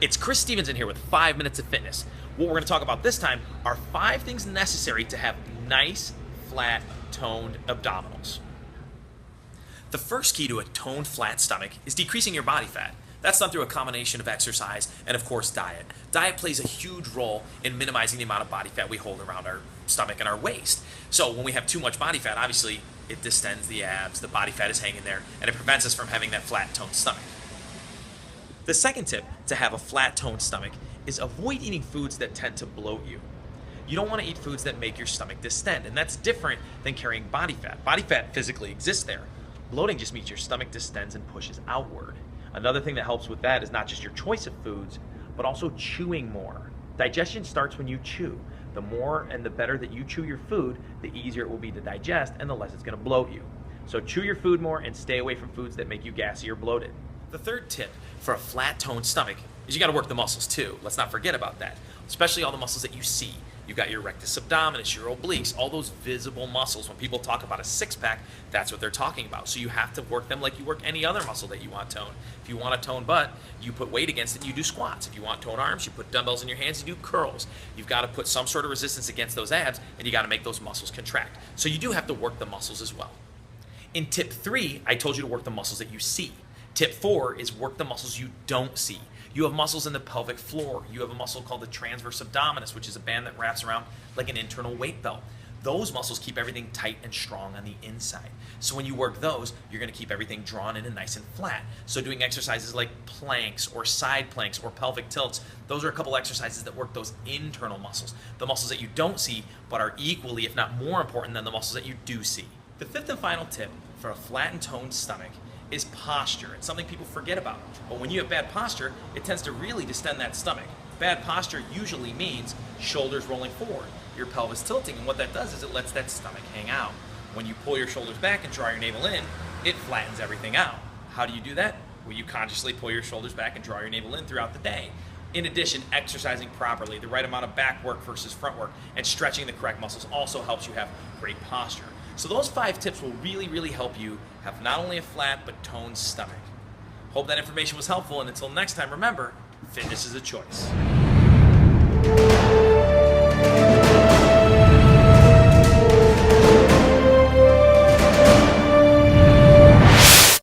It's Chris Stevenson here with 5 Minutes of Fitness. What we're going to talk about this time are 5 things necessary to have nice, flat, toned abdominals. The first key to a toned, flat stomach is decreasing your body fat. That's done through a combination of exercise and, of course, diet. Diet plays a huge role in minimizing the amount of body fat we hold around our stomach and our waist. So when we have too much body fat, obviously, it distends the abs, the body fat is hanging there, and it prevents us from having that flat, toned stomach. The second tip to have a flat, toned stomach is avoid eating foods that tend to bloat you. You don't want to eat foods that make your stomach distend, and that's different than carrying body fat. Body fat physically exists there. Bloating just means your stomach distends and pushes outward. Another thing that helps with that is not just your choice of foods, but also chewing more. Digestion starts when you chew. The more and the better that you chew your food, the easier it will be to digest and the less it's going to bloat you. So chew your food more and stay away from foods that make you gassy or bloated. The third tip for a flat toned stomach is you got to work the muscles too. Let's not forget about that, especially all the muscles that you see. You've got your rectus abdominis, your obliques, all those visible muscles. When people talk about a six-pack, that's what they're talking about. So you have to work them like you work any other muscle that you want toned. If you want a toned butt, you put weight against it and you do squats. If you want toned arms, you put dumbbells in your hands and you do curls. You've got to put some sort of resistance against those abs, and you got to make those muscles contract. So you do have to work the muscles as well. In tip 3, I told you to work the muscles that you see. Tip 4 is work the muscles you don't see. You have muscles in the pelvic floor. You have a muscle called the transverse abdominis, which is a band that wraps around like an internal weight belt. Those muscles keep everything tight and strong on the inside. So when you work those, you're going to keep everything drawn in and nice and flat. So doing exercises like planks or side planks or pelvic tilts, those are a couple exercises that work those internal muscles, the muscles that you don't see but are equally, if not more important than the muscles that you do see. The fifth and final tip for a flat and toned stomach is posture. It's something people forget about. But when you have bad posture, it tends to really distend that stomach. Bad posture usually means shoulders rolling forward, your pelvis tilting, and what that does is it lets that stomach hang out. When you pull your shoulders back and draw your navel in, it flattens everything out. How do you do that? Well, you consciously pull your shoulders back and draw your navel in throughout the day. In addition, exercising properly, the right amount of back work versus front work, and stretching the correct muscles also helps you have great posture. So those 5 tips will really help you have not only a flat but toned stomach. Hope that information was helpful, and until next time, remember, fitness is a choice.